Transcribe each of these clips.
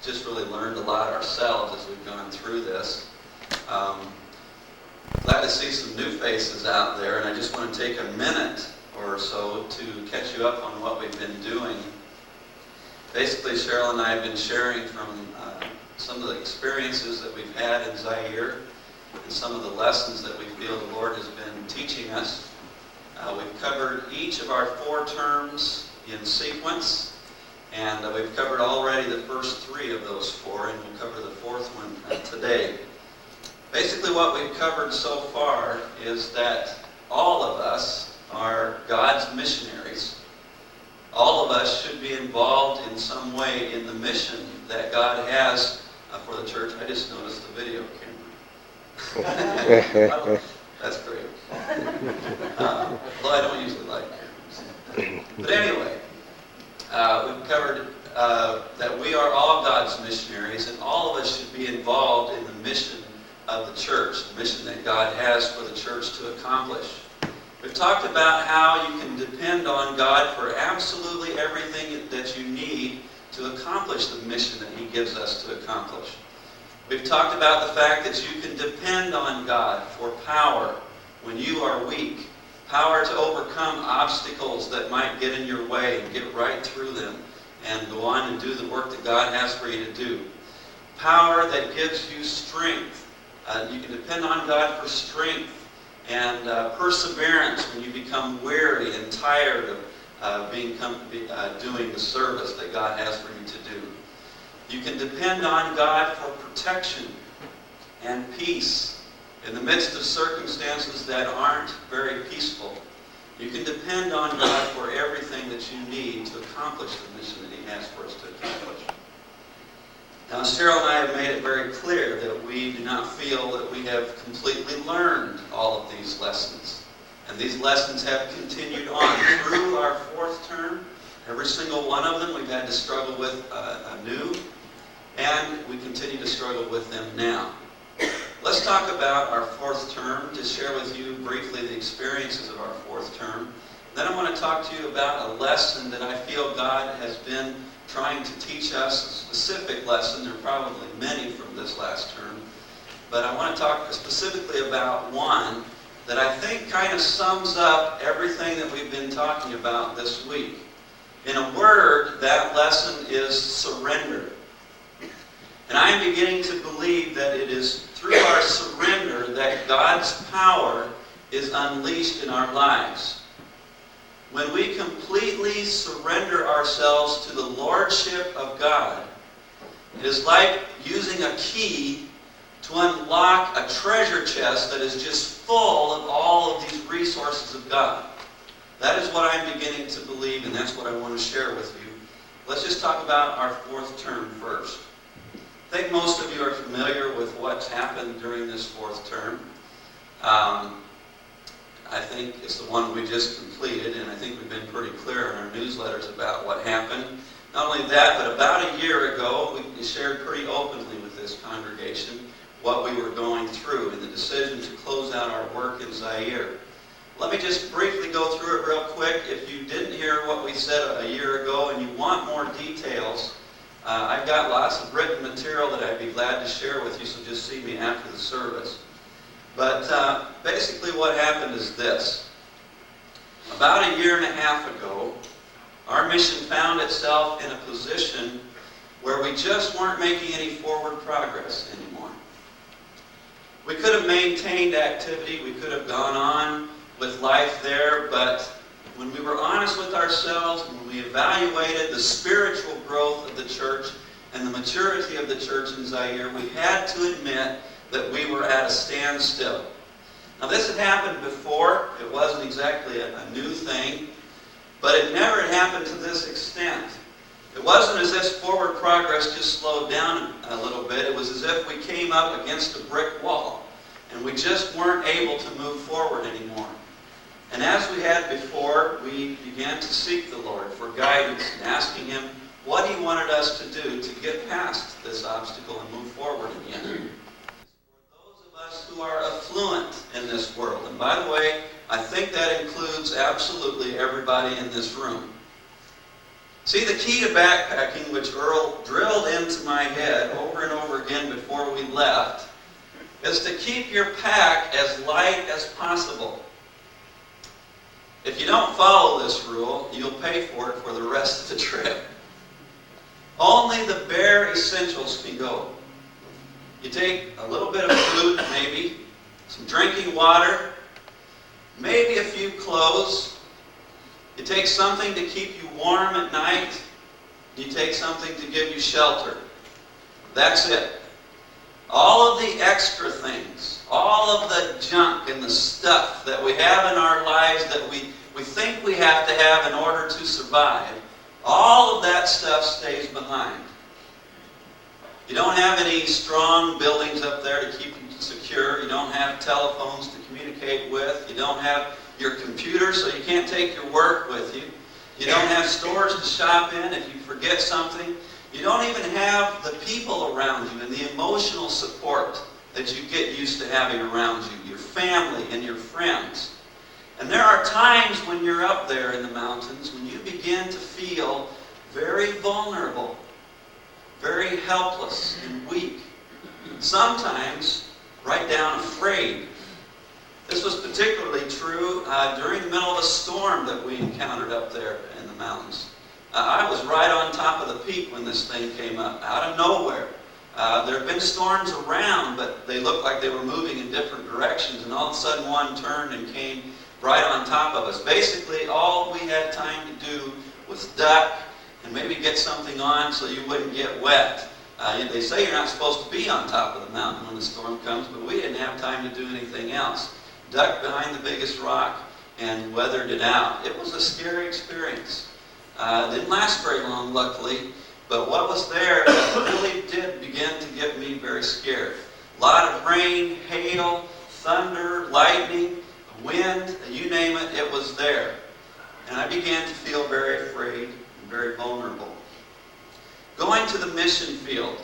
just really learned a lot ourselves as we've gone through this. Glad to see some new faces out there, and I just want to take a minute or so to catch you up on what we've been doing. Basically, Cheryl and I have been sharing from some of the experiences that we've had in Zaire and some of the lessons that we feel the Lord has been teaching us. We've covered each of our 4 terms in sequence, and we've covered already the first 3 of those 4, and we'll cover the 4th one today. Basically, what we've covered so far is that all of us are God's missionaries. All of us should be involved in some way in the mission that God has for the church. I just noticed the video camera. That's great. Although I don't usually like cameras. But anyway, we've covered that we are all God's missionaries, and all of us should be involved in the mission of the church, the mission that God has for the church to accomplish. We've talked about how you can depend on God for absolutely everything that you need to accomplish the mission that He gives us to accomplish. We've talked about the fact that you can depend on God for power when you are weak, power to overcome obstacles that might get in your way and get right through them and go on and do the work that God has for you to do. Power that gives you strength. You can depend on God for strength and perseverance when you become weary and tired of doing the service that God has for you to do. You can depend on God for protection and peace in the midst of circumstances that aren't very peaceful. You can depend on God for everything that you need to accomplish the mission that He has for us to accomplish. Now, Cheryl and I have made it very clear that we do not feel that we have completely learned all of these lessons. And these lessons have continued on through our 4th term. Every single one of them we've had to struggle with anew, and we continue to struggle with them now. Let's talk about our 4th term, to share with you briefly the experiences of our 4th term. Then I want to talk to you about a lesson that I feel God has been trying to teach us, a specific lesson. There are probably many from this last term. But I want to talk specifically about one that I think kind of sums up everything that we've been talking about this week. In a word, that lesson is surrender. And I am beginning to believe that it is through our surrender that God's power is unleashed in our lives. When we completely surrender ourselves to the Lordship of God, it is like using a key to unlock a treasure chest that is just full of all of these resources of God. That is what I'm beginning to believe, and that's what I want to share with you. Let's just talk about our 4th term first. I think most of you are familiar with what's happened during this 4th term. I think it's the one we just completed, and I think we've been pretty clear in our newsletters about what happened. Not only that, but about a year ago, we shared pretty openly with this congregation what we were going through and the decision to close out our work in Zaire. Let me just briefly go through it real quick. If you didn't hear what we said a year ago and you want more details, I've got lots of written material that I'd be glad to share with you, so just see me after the service. But basically what happened is this. About a year and a half ago, our mission found itself in a position where we just weren't making any forward progress anymore. We could have maintained activity, we could have gone on with life there, but when we were honest with ourselves, when we evaluated the spiritual growth of the church and the maturity of the church in Zaire, we had to admit that we were at a standstill. Now, this had happened before. It wasn't exactly a new thing, but it never had happened to this extent. It wasn't as if forward progress just slowed down a little bit. It was as if we came up against a brick wall, and we just weren't able to move forward anymore. And as we had before, we began to seek the Lord for guidance and asking Him what He wanted us to do to get past this obstacle and move forward again. Us who are affluent in this world. And by the way, I think that includes absolutely everybody in this room. See, the key to backpacking, which Earl drilled into my head over and over again before we left, is to keep your pack as light as possible. If you don't follow this rule, you'll pay for it for the rest of the trip. Only the bare essentials can go. You take a little bit of food, maybe, some drinking water, maybe a few clothes. You take something to keep you warm at night. You take something to give you shelter. That's it. All of the extra things, all of the junk and the stuff that we have in our lives that we think we have to have in order to survive, all of that stuff stays behind. You don't have any strong buildings up there to keep you secure. You don't have telephones to communicate with. You don't have your computer, so you can't take your work with you. You don't have stores to shop in if you forget something. You don't even have the people around you and the emotional support that you get used to having around you, your family and your friends. And there are times when you're up there in the mountains when you begin to feel very vulnerable, very helpless and weak. Sometimes right down afraid. This was particularly true during the middle of a storm that we encountered up there in the mountains. I was right on top of the peak when this thing came up, out of nowhere. There have been storms around, but they looked like they were moving in different directions, and all of a sudden one turned and came right on top of us. Basically, all we had time to do was duck and maybe get something on so you wouldn't get wet. They say you're not supposed to be on top of the mountain when the storm comes, but we didn't have time to do anything else. Ducked behind the biggest rock and weathered it out. It was a scary experience. It didn't last very long, luckily, but what was there really did begin to get me very scared. A lot of rain, hail, thunder, lightning, wind, you name it, it was there. And I began to feel very afraid and very vulnerable. Going to the mission field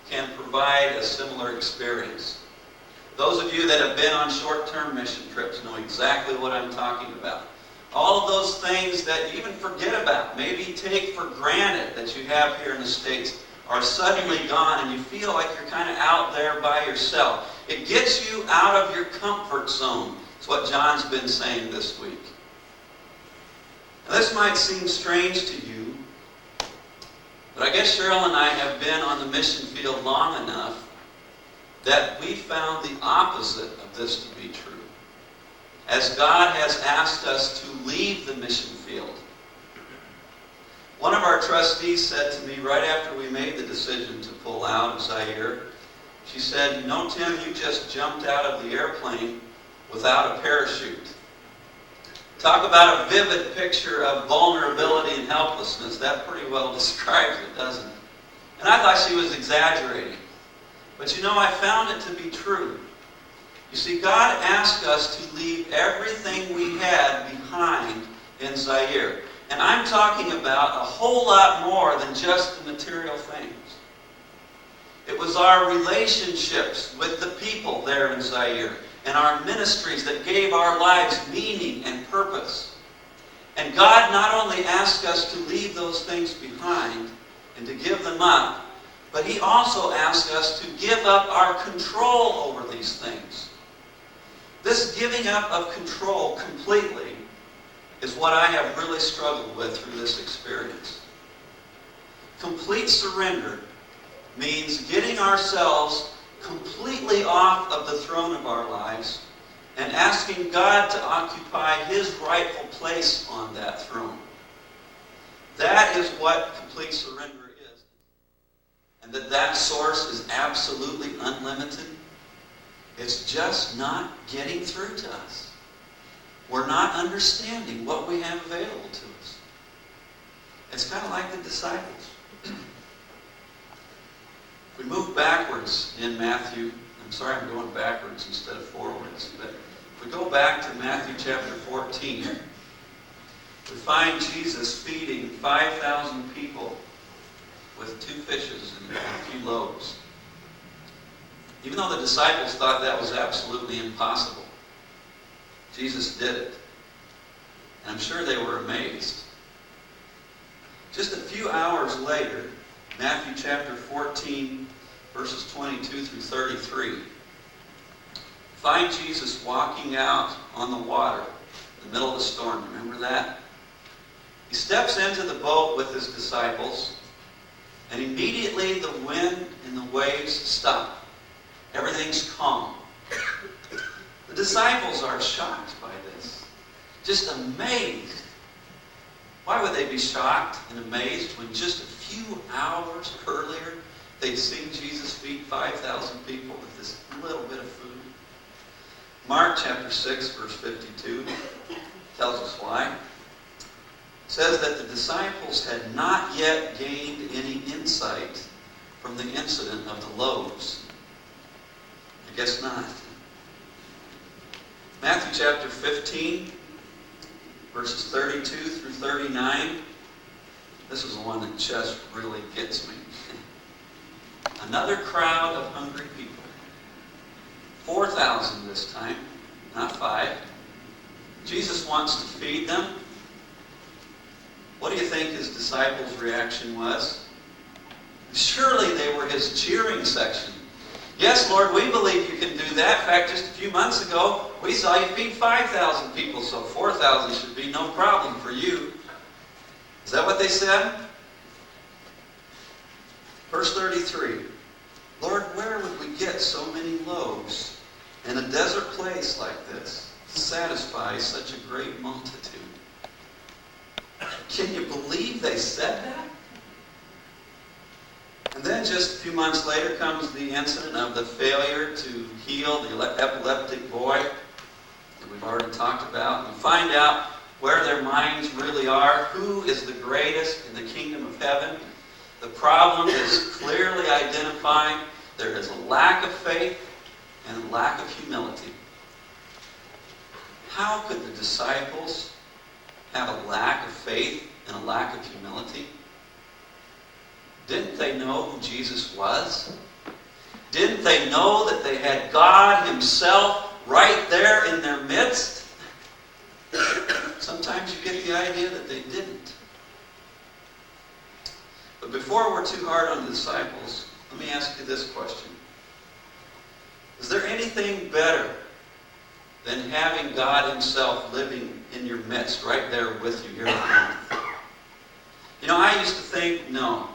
can provide a similar experience. Those of you that have been on short-term mission trips know exactly what I'm talking about. All of those things that you even forget about, maybe take for granted that you have here in the States, are suddenly gone and you feel like you're kind of out there by yourself. It gets you out of your comfort zone. It's what John's been saying this week. Now, this might seem strange to you, but I guess Cheryl and I have been on the mission field long enough that we found the opposite of this to be true. As God has asked us to leave the mission field. One of our trustees said to me right after we made the decision to pull out of Zaire, she said, "You know, Tim, you just jumped out of the airplane without a parachute." Talk about a vivid picture of vulnerability and helplessness. That pretty well describes it, doesn't it? And I thought she was exaggerating. But you know, I found it to be true. You see, God asked us to leave everything we had behind in Zaire. And I'm talking about a whole lot more than just the material things. It was our relationships with the people there in Zaire and our ministries that gave our lives meaning and purpose. And God not only asked us to leave those things behind and to give them up, but He also asked us to give up our control over these things. This giving up of control completely is what I have really struggled with through this experience. Complete surrender means getting ourselves completely off of the throne of our lives and asking God to occupy His rightful place on that throne. That is what complete surrender is. And that source is absolutely unlimited. It's just not getting through to us. We're not understanding what we have available to us. It's kind of like the disciples. If we move backwards in Matthew, I'm going backwards instead of forwards, but if we go back to Matthew chapter 14, we find Jesus feeding 5,000 people with 2 fishes and a few loaves. Even though the disciples thought that was absolutely impossible, Jesus did it. And I'm sure they were amazed. Just a few hours later, Matthew chapter 14, verses 22 through 33, find Jesus walking out on the water in the middle of the storm. Remember that? He steps into the boat with his disciples, and immediately the wind and the waves stop. Everything's calm. The disciples are shocked by this, just amazed. Why would they be shocked and amazed when just a few hours earlier they'd seen Jesus feed 5,000 people with this little bit of food? Mark chapter 6, verse 52 tells us why. It says that the disciples had not yet gained any insight from the incident of the loaves. I guess not. Matthew chapter 15, verses 32 through 39. This is the one that just really gets me. Another crowd of hungry people. 4,000 this time, not 5. Jesus wants to feed them. What do you think his disciples' reaction was? Surely they were his cheering section. Yes, Lord, we believe you can do that. In fact, just a few months ago, we saw you feed 5,000 people, so 4,000 should be no problem for you. Is that what they said? Verse 33. Lord, where would we get so many loaves in a desert place like this to satisfy such a great multitude? Can you believe they said that? And then just a few months later comes the incident of the failure to heal the epileptic boy that we've already talked about. And find out where their minds really are. Who is the greatest in the kingdom of heaven? The problem is clearly identifying. There is a lack of faith and a lack of humility. How could the disciples have a lack of faith and a lack of humility? Didn't they know who Jesus was? Didn't they know that they had God himself right there in their midst? Sometimes you get the idea that they didn't. But before we're too hard on the disciples, let me ask you this question. Is there anything better than having God himself living in your midst, right there with you here on earth? You know, I used to think, no.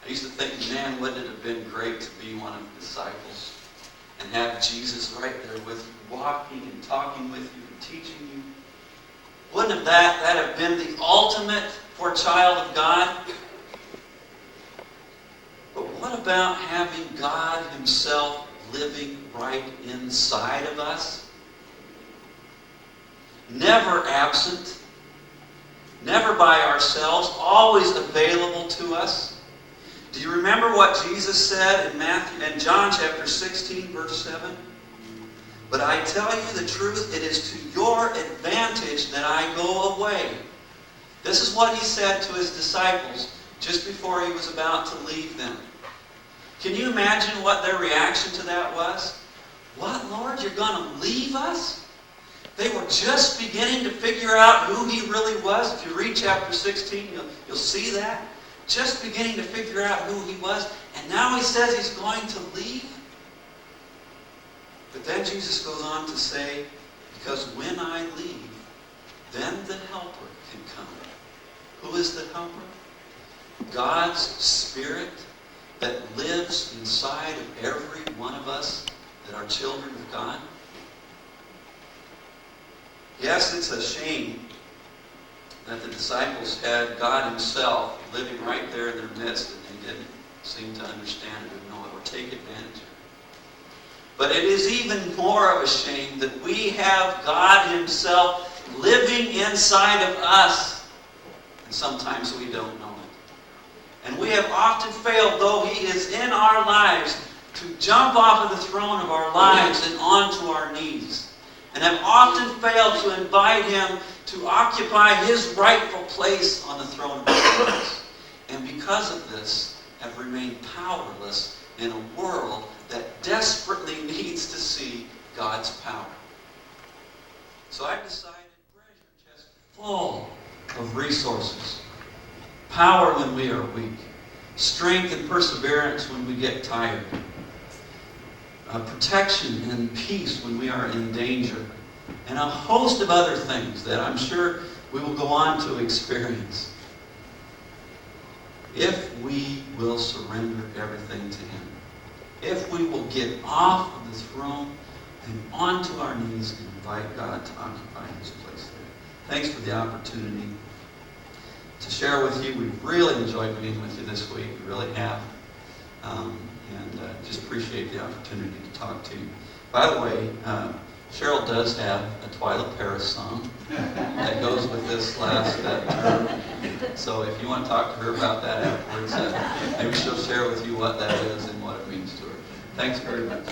I used to think, man, wouldn't it have been great to be one of the disciples and have Jesus right there with you, walking and talking with you and teaching you? Wouldn't that have been the ultimate for a child of God? But what about having God himself living right inside of us? Never absent, never by ourselves, always available to us. Do you remember what Jesus said in John chapter 16, verse 7? But I tell you the truth, it is to your advantage that I go away. This is what he said to his disciples just before he was about to leave them. Can you imagine what their reaction to that was? What, Lord, you're going to leave us? They were just beginning to figure out who he really was. If you read chapter 16, you'll see that. Just beginning to figure out who he was. And now he says he's going to leave. But then Jesus goes on to say, because when I leave, then the helper can come. Who is the helper? God's Spirit that lives inside of every one of us that are children of God. Yes, it's a shame that the disciples had God himself living right there in their midst and they didn't seem to understand it or know it or take advantage of it. But it is even more of a shame that we have God himself living inside of us and sometimes we don't know it. And we have often failed, though he is in our lives, to jump off of the throne of our lives and onto our knees. And have often failed to invite him to occupy his rightful place on the throne of our lives. And because of this, have remained powerless in a world that desperately needs to see God's power. So I've decided treasure chest full of resources. power when we are weak, strength and perseverance when we get tired, protection and peace when we are in danger, and a host of other things that I'm sure we will go on to experience if we will surrender everything to Him. If we will get off of the throne and onto our knees and invite God to occupy His place there. Thanks for the opportunity to share with you. We've really enjoyed being with you this week. We really have. Just appreciate the opportunity to talk to you. By the way, Cheryl does have a Twyla Paris song that goes with this last term. So if you want to talk to her about that afterwards, maybe she'll share with you what that is and what it means to her. Thanks very much.